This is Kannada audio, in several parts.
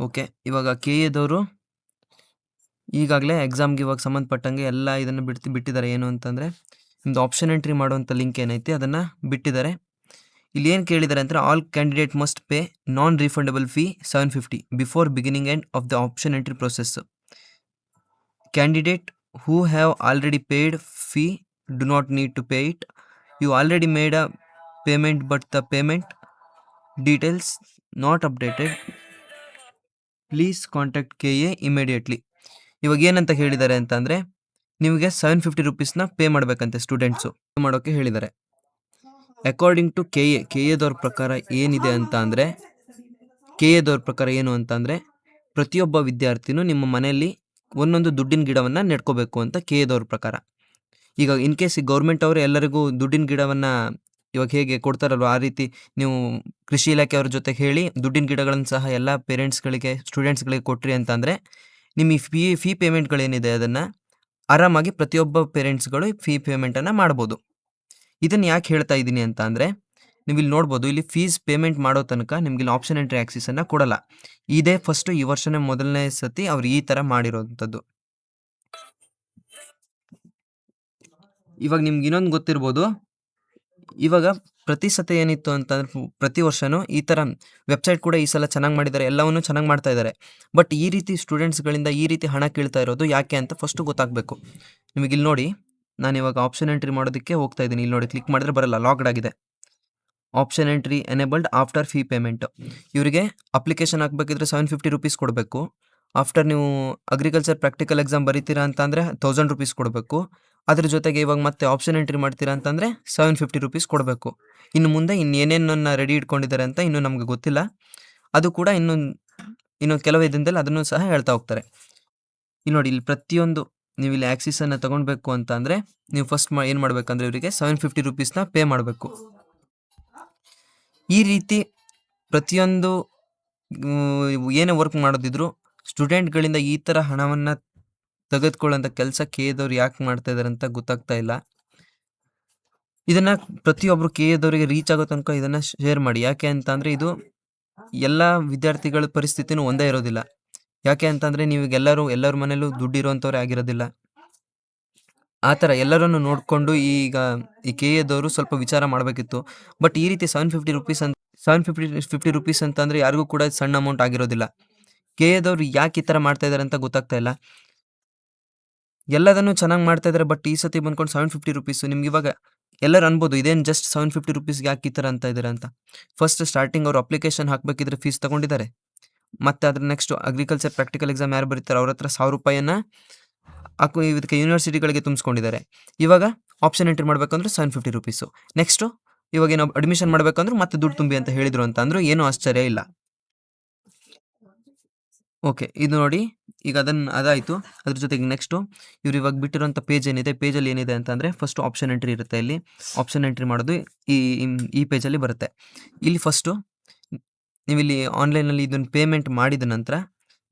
ಓಕೆ, ಇವಾಗ ಕೆ ಎದವರು ಈಗಾಗಲೇ ಎಕ್ಸಾಮ್ಗೆ ಇವಾಗ ಸಂಬಂಧಪಟ್ಟಂಗೆ ಎಲ್ಲ ಇದನ್ನು ಬಿಟ್ಟಿದ್ದಾರೆ. ಏನು ಅಂತಂದರೆ ನಿಮ್ಮದು ಆಪ್ಷನ್ ಎಂಟ್ರಿ ಮಾಡುವಂಥ ಲಿಂಕ್ ಏನೈತಿ ಅದನ್ನು ಬಿಟ್ಟಿದ್ದಾರೆ. ಇಲ್ಲಿ ಏನು ಕೇಳಿದ್ದಾರೆ ಅಂದರೆ all candidate must pay non refundable fee 750 before beginning end of the option entry process. Candidate who have already paid fee do not need to pay it. You already made a payment but the payment details not updated. Please contact K A immediately. ಇವಾಗ ಏನಂತ ಹೇಳಿದ್ದಾರೆ ಅಂತಂದರೆ ನಿಮಗೆ 750 ರೂಪೀಸ್ನ ಪೇ ಮಾಡಬೇಕಂತೆ ಸ್ಟೂಡೆಂಟ್ಸು ಮಾಡೋಕ್ಕೆ ಹೇಳಿದ್ದಾರೆ. ಅಕಾರ್ಡಿಂಗ್ ಟು ಕೆ ಎದವ್ರ ಪ್ರಕಾರ ಏನಿದೆ ಅಂತ ಅಂದರೆ ಏನು ಅಂತಂದರೆ ಪ್ರತಿಯೊಬ್ಬ ವಿದ್ಯಾರ್ಥಿನೂ ನಿಮ್ಮ ಮನೆಯಲ್ಲಿ ಒಂದೊಂದು ದುಡ್ಡಿನ ಗಿಡವನ್ನು ನೆಡ್ಕೋಬೇಕು ಅಂತ ಕೆ ಎದವ್ರ ಪ್ರಕಾರ. ಈಗ ಇನ್ ಕೇಸ್ ಗೌರ್ಮೆಂಟ್ ಅವರು ಎಲ್ಲರಿಗೂ ದುಡ್ಡಿನ ಗಿಡವನ್ನು ಇವಾಗ ಹೇಗೆ ಕೊಡ್ತಾರಲ್ವ ಆ ರೀತಿ ನೀವು ಕೃಷಿ ಇಲಾಖೆಯವ್ರ ಜೊತೆಗೆ ಹೇಳಿ ದುಡ್ಡಿನ ಗಿಡಗಳನ್ನು ಸಹ ಎಲ್ಲ ಪೇರೆಂಟ್ಸ್ಗಳಿಗೆ ಸ್ಟೂಡೆಂಟ್ಸ್ಗಳಿಗೆ ಕೊಟ್ರಿ ಅಂತಂದರೆ ನಿಮ್ಮ ಈ ಫೀ ಪೇಮೆಂಟ್ಗಳೇನಿದೆ ಅದನ್ನು ಆರಾಮಾಗಿ ಪ್ರತಿಯೊಬ್ಬ ಪೇರೆಂಟ್ಸ್ಗಳು ಫೀ ಪೇಮೆಂಟನ್ನು ಮಾಡ್ಬೋದು. ಇದನ್ನು ಯಾಕೆ ಹೇಳ್ತಾ ಇದ್ದೀನಿ ಅಂತ ಅಂದರೆ ನೀವು ಇಲ್ಲಿ ನೋಡ್ಬೋದು, ಇಲ್ಲಿ ಫೀಸ್ ಪೇಮೆಂಟ್ ಮಾಡೋ ತನಕ ನಿಮ್ಗೆ ಇಲ್ಲಿ ಆಪ್ಷನ್ ಎಂಟ್ರಿ ಆಕ್ಸಿಸನ್ನು ಕೊಡಲ್ಲ. ಇದೇ ಫಸ್ಟು ಈ ವರ್ಷನೇ ಮೊದಲನೇ ಸತಿ ಅವ್ರು ಈ ಥರ ಮಾಡಿರೋವಂಥದ್ದು. ಇವಾಗ ನಿಮ್ಗೆ ಇನ್ನೊಂದು ಗೊತ್ತಿರ್ಬೋದು, ಇವಾಗ ಪ್ರತಿ ಸತಿ ಏನಿತ್ತು ಅಂತಂದ್ರೆ ಪ್ರತಿ ವರ್ಷವೂ ಈ ಥರ ವೆಬ್ಸೈಟ್ ಕೂಡ ಈ ಸಲ ಚೆನ್ನಾಗಿ ಮಾಡಿದ್ದಾರೆ, ಎಲ್ಲವನ್ನೂ ಚೆನ್ನಾಗಿ ಮಾಡ್ತಾ ಇದ್ದಾರೆ. ಬಟ್ ಈ ರೀತಿ ಸ್ಟೂಡೆಂಟ್ಸ್ಗಳಿಂದ ಈ ರೀತಿ ಹಣ ಕೇಳ್ತಾ ಇರೋದು ಯಾಕೆ ಅಂತ ಫಸ್ಟು ಗೊತ್ತಾಗಬೇಕು. ನಿಮಗೆ ಇಲ್ಲಿ ನೋಡಿ, ನಾನು ಇವಾಗ ಆಪ್ಷನ್ ಎಂಟ್ರಿ ಮಾಡೋದಕ್ಕೆ ಹೋಗ್ತಾ ಇದ್ದೀನಿ. ಇಲ್ಲಿ ನೋಡಿ, ಕ್ಲಿಕ್ ಮಾಡಿದ್ರೆ ಬರಲ್ಲ, ಲಾಕ್ಡ್ ಆಗಿದೆ. Option entry enabled after fee payment. ಇವರಿಗೆ ಅಪ್ಲಿಕೇಶನ್ ಹಾಕಬೇಕಿದ್ರೆ 750 ರೂಪೀಸ್ ಕೊಡಬೇಕು. ಆಫ್ಟರ್ ನೀವು ಅಗ್ರಿಕಲ್ಚರ್ ಪ್ರಾಕ್ಟಿಕಲ್ ಎಕ್ಸಾಮ್ ಬರೀತೀರಾ ಅಂತ ಅಂದರೆ 1000 ರೂಪೀಸ್ ಕೊಡಬೇಕು. ಅದ್ರ ಜೊತೆಗೆ ಇವಾಗ ಮತ್ತೆ ಆಪ್ಷನ್ ಎಂಟ್ರಿ ಮಾಡ್ತೀರಾ ಅಂತಂದರೆ 750 ರೂಪೀಸ್ ಕೊಡಬೇಕು. ಇನ್ನು ಮುಂದೆ ಇನ್ನೇನೇನನ್ನು ರೆಡಿ ಇಟ್ಕೊಂಡಿದ್ದಾರೆ ಅಂತ ಇನ್ನೂ ನಮ್ಗೆ ಗೊತ್ತಿಲ್ಲ. ಅದು ಕೂಡ ಇನ್ನು ಕೆಲವೇ ದಿನದಲ್ಲಿ ಅದನ್ನು ಸಹ ಹೇಳ್ತಾ ಹೋಗ್ತಾರೆ. ಇಲ್ಲಿ ನೋಡಿ, ಇಲ್ಲಿ ಪ್ರತಿಯೊಂದು ನೀವು ಇಲ್ಲಿ ಆಕ್ಸಿಸನ್ನು ತೊಗೊಳ್ಬೇಕು ಅಂತ ಅಂದರೆ ನೀವು ಫಸ್ಟ್ ಏನು ಮಾಡಬೇಕಂದ್ರೆ ಇವರಿಗೆ 750 ರೂಪೀಸ್ನ ಪೇ ಮಾಡಬೇಕು. ಈ ರೀತಿ ಪ್ರತಿಯೊಂದು ಏನೇ ವರ್ಕ್ ಮಾಡೋದಿದ್ರು ಸ್ಟೂಡೆಂಟ್ಗಳಿಂದ ಈ ಥರ ಹಣವನ್ನು ತೆಗೆದುಕೊಳ್ಳೋಂಥ ಕೆಲಸ ಕೆ ಎದವ್ರು ಯಾಕೆ ಮಾಡ್ತಾ ಇದ್ದಾರೆ ಅಂತ ಗೊತ್ತಾಗ್ತಾ ಇಲ್ಲ. ಇದನ್ನು ಪ್ರತಿಯೊಬ್ಬರು ಕೆ ಎದವರಿಗೆ ರೀಚ್ ಆಗೋ ತನಕ ಇದನ್ನು ಶೇರ್ ಮಾಡಿ. ಯಾಕೆ ಅಂತ ಅಂದರೆ ಇದು ಎಲ್ಲ ವಿದ್ಯಾರ್ಥಿಗಳ ಪರಿಸ್ಥಿತಿನೂ ಒಂದೇ ಇರೋದಿಲ್ಲ. ಯಾಕೆ ಅಂತಂದರೆ ನೀವು ಎಲ್ಲರ ಮನೇಲೂ ದುಡ್ಡು ಇರೋವಂಥವ್ರೇ ಆಗಿರೋದಿಲ್ಲ. ಆ ಥರ ಎಲ್ಲರನ್ನು ನೋಡಿಕೊಂಡು ಈಗ ಈ ಕೆ ಎದವರು ಸ್ವಲ್ಪ ವಿಚಾರ ಮಾಡಬೇಕಿತ್ತು. ಬಟ್ ಈ ರೀತಿ 750 ರೂಪೀಸ್ ಅಂತಂದರೆ ಯಾರಿಗೂ ಕೂಡ ಸಣ್ಣ ಅಮೌಂಟ್ ಆಗಿರೋದಿಲ್ಲ. ಕೆ ಎದವ್ರು ಯಾಕೆ ಈ ಥರ ಮಾಡ್ತಾ ಇದ್ದಾರೆ ಅಂತ ಗೊತ್ತಾಗ್ತಾ ಇಲ್ಲ. ಎಲ್ಲದನ್ನು ಚೆನ್ನಾಗಿ ಮಾಡ್ತಾ ಇದ್ದಾರೆ, ಬಟ್ ಈ ಸತಿ ಬಂದ್ಕೊಂಡು 750 ರೂಪೀಸು. ನಿಮ್ಗೆ ಇವಾಗ ಎಲ್ಲರೂ ಅನ್ಬೋದು, ಇದೇನು ಜಸ್ಟ್ 750 ರೂಪೀಸ್ಗೆ ಯಾಕೆ ಈ ಥರ ಅಂತ ಇದ್ದಾರೆ ಅಂತ. ಫಸ್ಟ್ ಸ್ಟಾರ್ಟಿಂಗ್ ಅವರು ಅಪ್ಲಿಕೇಶನ್ ಹಾಕಬೇಕಿದ್ರೆ ಫೀಸ್ ತೊಗೊಂಡಿದ್ದಾರೆ. ಮತ್ತು ಅದ್ರ ನೆಕ್ಸ್ಟು ಅಗ್ರಿಕಲ್ಚರ್ ಪ್ರಾಕ್ಟಿಕಲ್ ಎಕ್ಸಾಮ್ ಯಾರು ಬರೀತಾರೆ ಅವ್ರ ಹತ್ರ 1000 ರೂಪಾಯಿಯನ್ನು ಇದಕ್ಕೆ ಯೂನಿವರ್ಸಿಟಿಗಳಿಗೆ ತುಂಬಿಸ್ಕೊಂಡಿದ್ದಾರೆ. ಇವಾಗ ಆಪ್ಷನ್ ಎಂಟ್ರಿ ಮಾಡಬೇಕಂದ್ರೆ 750 ರೂಪೀಸು. ನೆಕ್ಸ್ಟು ಇವಾಗ ಏನೋ ಅಡ್ಮಿಷನ್ ಮಾಡಬೇಕಂದ್ರೆ ಮತ್ತೆ ದುಡ್ಡು ತುಂಬಿ ಅಂತ ಹೇಳಿದರು ಅಂತ ಅಂದರೂ ಏನೂ ಆಶ್ಚರ್ಯ ಇಲ್ಲ. ಓಕೆ, ಇದು ನೋಡಿ, ಈಗ ಅದಾಯಿತು. ಅದ್ರ ಜೊತೆಗೆ ನೆಕ್ಸ್ಟು ಇವ್ರು ಇವಾಗ ಬಿಟ್ಟಿರೋಂಥ ಪೇಜ್ ಏನಿದೆ, ಪೇಜಲ್ಲಿ ಏನಿದೆ ಅಂತಂದರೆ ಫಸ್ಟು ಆಪ್ಷನ್ ಎಂಟ್ರಿ ಇರುತ್ತೆ. ಇಲ್ಲಿ ಆಪ್ಷನ್ ಎಂಟ್ರಿ ಮಾಡೋದು ಈ ಪೇಜಲ್ಲಿ ಬರುತ್ತೆ. ಇಲ್ಲಿ ಫಸ್ಟು ನೀವು ಇಲ್ಲಿ ಆನ್ಲೈನಲ್ಲಿ ಇದನ್ನು ಪೇಮೆಂಟ್ ಮಾಡಿದ ನಂತರ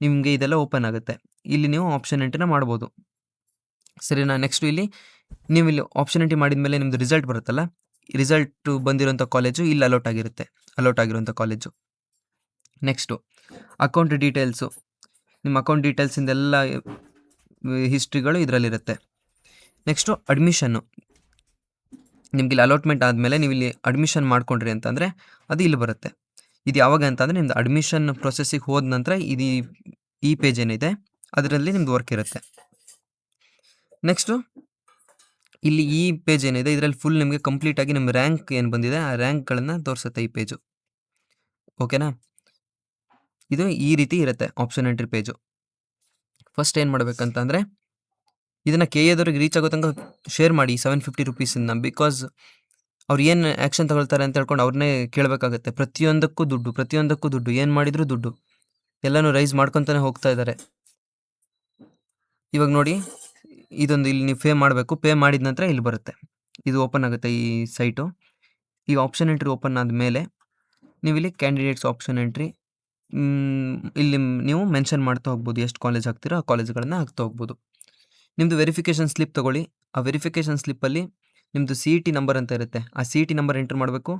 ನಿಮಗೆ ಇದೆಲ್ಲ ಓಪನ್ ಆಗುತ್ತೆ. ಇಲ್ಲಿ ನೀವು ಆಪ್ಷನ್ ಎಂಟ್ರಿನ ಮಾಡ್ಬೋದು, ಸರಿನಾ. ನೆಕ್ಸ್ಟು ಇಲ್ಲಿ ನೀವು ಇಲ್ಲಿ ಆಪ್ಷನ್ ಎಂಟ್ರಿ ಮಾಡಿದ ಮೇಲೆ ನಿಮ್ಮದು ರಿಸಲ್ಟ್ ಬರುತ್ತಲ್ಲ, ರಿಸಲ್ಟು ಬಂದಿರೋಂಥ ಕಾಲೇಜು ಇಲ್ಲಿ ಅಲೋಟ್ ಆಗಿರೋಂಥ ಕಾಲೇಜು. ನೆಕ್ಸ್ಟು ಅಕೌಂಟ್ ಡೀಟೇಲ್ಸು, ನಿಮ್ಮ ಅಕೌಂಟ್ ಡೀಟೇಲ್ಸಿಂದೆಲ್ಲ ಹಿಸ್ಟ್ರಿಗಳು ಇದರಲ್ಲಿರುತ್ತೆ. ನೆಕ್ಸ್ಟು ಅಡ್ಮಿಷನ್ನು, ನಿಮ್ಗೆ ಇಲ್ಲಿ ಅಲಾಟ್ಮೆಂಟ್ ಆದಮೇಲೆ ನೀವು ಇಲ್ಲಿ ಅಡ್ಮಿಷನ್ ಮಾಡ್ಕೊಂಡ್ರಿ ಅಂತಂದರೆ ಅದು ಇಲ್ಲಿ ಬರುತ್ತೆ. ಇದು ಯಾವಾಗ ಅಂತಂದರೆ ನಿಮ್ಮದು ಅಡ್ಮಿಷನ್ ಪ್ರೊಸೆಸ್ಸಿಗೆ ಹೋದ ನಂತರ ಈ ಪೇಜ್ ಏನಿದೆ ಅದರಲ್ಲಿ ನಿಮ್ಮದು ವರ್ಕ್ ಇರುತ್ತೆ. ನೆಕ್ಸ್ಟು ಇಲ್ಲಿ ಈ ಪೇಜ್ ಏನಿದೆ ಇದರಲ್ಲಿ ಫುಲ್ ನಿಮಗೆ ಕಂಪ್ಲೀಟಾಗಿ ನಿಮ್ಮ ರ್ಯಾಂಕ್ ಏನು ಬಂದಿದೆ ಆ ರ್ಯಾಂಕ್ಗಳನ್ನು ತೋರಿಸುತ್ತೆ ಈ ಪೇಜು. ಓಕೆನಾ. ಇದು ಈ ರೀತಿ ಇರುತ್ತೆ ಆಪ್ಷನ್ ಎಂಟ್ರಿ ಪೇಜು. ಫಸ್ಟ್ ಏನು ಮಾಡಬೇಕಂತಂದರೆ ಇದನ್ನು ಕೆ ಎದವ್ರಿಗೆ ರೀಚ್ ಆಗೋ ತನಕ ಶೇರ್ ಮಾಡಿ 750 ರೂಪೀಸನ್ನು. ಬಿಕಾಸ್ ಅವ್ರು ಏನು ಆ್ಯಕ್ಷನ್ ತಗೊಳ್ತಾರೆ ಅಂತ ಹೇಳ್ಕೊಂಡು ಅವ್ರನ್ನೇ ಕೇಳಬೇಕಾಗತ್ತೆ. ಪ್ರತಿಯೊಂದಕ್ಕೂ ದುಡ್ಡು ಏನು ಮಾಡಿದರೂ ದುಡ್ಡು, ಎಲ್ಲನೂ ರೈಸ್ ಮಾಡ್ಕೊತಾನೆ ಹೋಗ್ತಾ ಇದ್ದಾರೆ. ಇವಾಗ ನೋಡಿ, ಇದೊಂದು ಇಲ್ಲಿ ನೀವು ಪೇ ಮಾಡಿದ ನಂತರ ಇಲ್ಲಿ ಬರುತ್ತೆ, ಇದು ಓಪನ್ ಆಗುತ್ತೆ ಈ ಸೈಟು. ಈ ಆಪ್ಷನ್ ಎಂಟ್ರಿ ಓಪನ್ ಆದಮೇಲೆ ನೀವು ಇಲ್ಲಿ ಕ್ಯಾಂಡಿಡೇಟ್ಸ್ ಆಪ್ಷನ್ ಎಂಟ್ರಿ ಇಲ್ಲಿ ನೀವು ಮೆನ್ಷನ್ ಮಾಡ್ತಾ ಹೋಗ್ಬೋದು, ಎಷ್ಟು ಕಾಲೇಜ್ ಹಾಕ್ತೀರೋ ಆ ಕಾಲೇಜ್ಗಳನ್ನು ಹಾಕ್ತಾ ಹೋಗ್ಬೋದು. ನಿಮ್ಮದು ವೆರಿಫಿಕೇಷನ್ ಸ್ಲಿಪ್ ತೊಗೊಳ್ಳಿ. ಆ ವೆರಿಫಿಕೇಷನ್ ಸ್ಲಿಪ್ಪಲ್ಲಿ ನಿಮ್ಮದು CET ನಂಬರ್ ಅಂತ ಇರುತ್ತೆ, ಆ CET ನಂಬರ್ ಎಂಟ್ರಿ ಮಾಡಬೇಕು.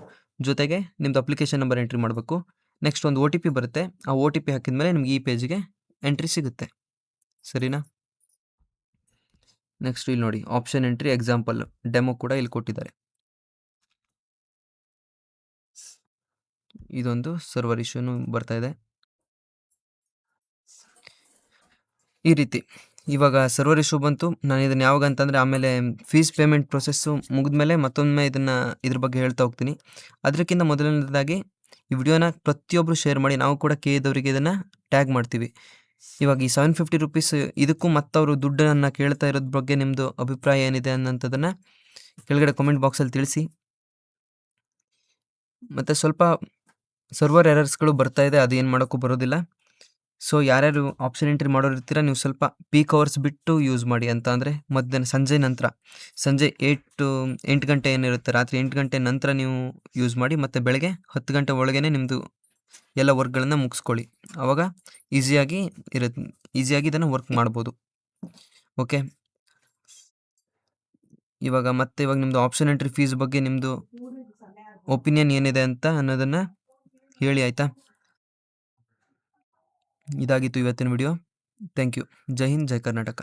ಜೊತೆಗೆ ನಿಮ್ಮದು ಅಪ್ಲಿಕೇಶನ್ ನಂಬರ್ ಎಂಟ್ರಿ ಮಾಡಬೇಕು. ನೆಕ್ಸ್ಟ್ ಒಂದು ಒ ಟಿ ಪಿ ಬರುತ್ತೆ. ಆ ಒ ಟಿ ಪಿ ಹಾಕಿದ್ಮೇಲೆ ನಿಮ್ಗೆ ಈ ಪೇಜ್ಗೆ ಎಂಟ್ರಿ ಸಿಗುತ್ತೆ. ಸರಿನಾ? ನೆಕ್ಸ್ಟ್ ಇಲ್ಲಿ ನೋಡಿ ಆಪ್ಷನ್ ಎಂಟ್ರಿ ಎಕ್ಸಾಂಪಲ್ ಡೆಮೋ ಕೂಡ ಇಲ್ಲಿ ಕೊಟ್ಟಿದ್ದಾರೆ. ಇದೊಂದು ಸರ್ವರ್ ಇಶ್ಯೂನು ಬರ್ತಾ ಇದೆ. ಈ ರೀತಿ ಇವಾಗ ಸರ್ವರ್ ಇಶ್ಯೂ ಬಂತು. ನಾನು ಇದನ್ನು ಯಾವಾಗ ಅಂತಂದರೆ ಆಮೇಲೆ ಫೀಸ್ ಪೇಮೆಂಟ್ ಪ್ರೊಸೆಸ್ಸು ಮುಗಿದ್ಮೇಲೆ ಮತ್ತೊಮ್ಮೆ ಇದ್ರ ಬಗ್ಗೆ ಹೇಳ್ತಾ ಹೋಗ್ತೀನಿ. ಅದಕ್ಕಿಂತ ಮೊದಲನೇದಾಗಿ ಈ ವಿಡಿಯೋನ ಪ್ರತಿಯೊಬ್ಬರು ಶೇರ್ ಮಾಡಿ. ನಾವು ಕೂಡ ಕೆ ಎದವರಿಗೆ ಇದನ್ನು ಟ್ಯಾಗ್ ಮಾಡ್ತೀವಿ. ಇವಾಗ ಈ 750 ರುಪೀಸ್ ಇದಕ್ಕೂ ಮತ್ತವರು ದುಡ್ಡನ್ನು ಕೇಳ್ತಾ ಇರೋದ್ರ ಬಗ್ಗೆ ನಿಮ್ಮದು ಅಭಿಪ್ರಾಯ ಏನಿದೆ ಅನ್ನೋಂಥದ್ದನ್ನು ಕೆಳಗಡೆ ಕಾಮೆಂಟ್ ಬಾಕ್ಸಲ್ಲಿ ತಿಳಿಸಿ. ಮತ್ತು ಸ್ವಲ್ಪ ಸರ್ವರ್ ಎರರ್ಸ್ಗಳು ಬರ್ತಾ ಇದೆ, ಅದೇನು ಮಾಡೋಕ್ಕೂ ಬರೋದಿಲ್ಲ. ಸೊ ಯಾರ್ಯಾರು ಆಪ್ಷನ್ ಎಂಟ್ರಿ ಮಾಡೋರು ಇರ್ತೀರ, ನೀವು ಸ್ವಲ್ಪ ಪೀಕ್ ಅವರ್ಸ್ ಬಿಟ್ಟು ಯೂಸ್ ಮಾಡಿ. ಅಂತ ಅಂದರೆ ಮಧ್ಯಾಹ್ನ ಸಂಜೆ ನಂತರ, ಸಂಜೆ 8 ಗಂಟೆ ಏನಿರುತ್ತೆ, ರಾತ್ರಿ 8 ಗಂಟೆ ನಂತರ ನೀವು ಯೂಸ್ ಮಾಡಿ. ಮತ್ತು ಬೆಳಗ್ಗೆ 10 ಗಂಟೆ ಒಳಗೇ ನಿಮ್ಮದು ಎಲ್ಲ ವರ್ಕ್ಗಳನ್ನು ಮುಗಿಸ್ಕೊಳ್ಳಿ. ಆವಾಗ ಈಸಿಯಾಗಿ ಇದನ್ನು ವರ್ಕ್ ಮಾಡ್ಬೋದು. ಓಕೆ, ಇವಾಗ ನಿಮ್ಮದು ಆಪ್ಷನ್ ಎಂಟ್ರಿ ಫೀಸ್ ಬಗ್ಗೆ ನಿಮ್ಮದು ಒಪಿನಿಯನ್ ಏನಿದೆ ಅಂತ ಅನ್ನೋದನ್ನು ಹೇಳಿ, ಆಯಿತಾ? ಇದಾಗಿತ್ತು ಇವತ್ತಿನ ವಿಡಿಯೋ. Thank you. ಜೈ ಹಿಂದ್, ಜೈ ಕರ್ನಾಟಕ.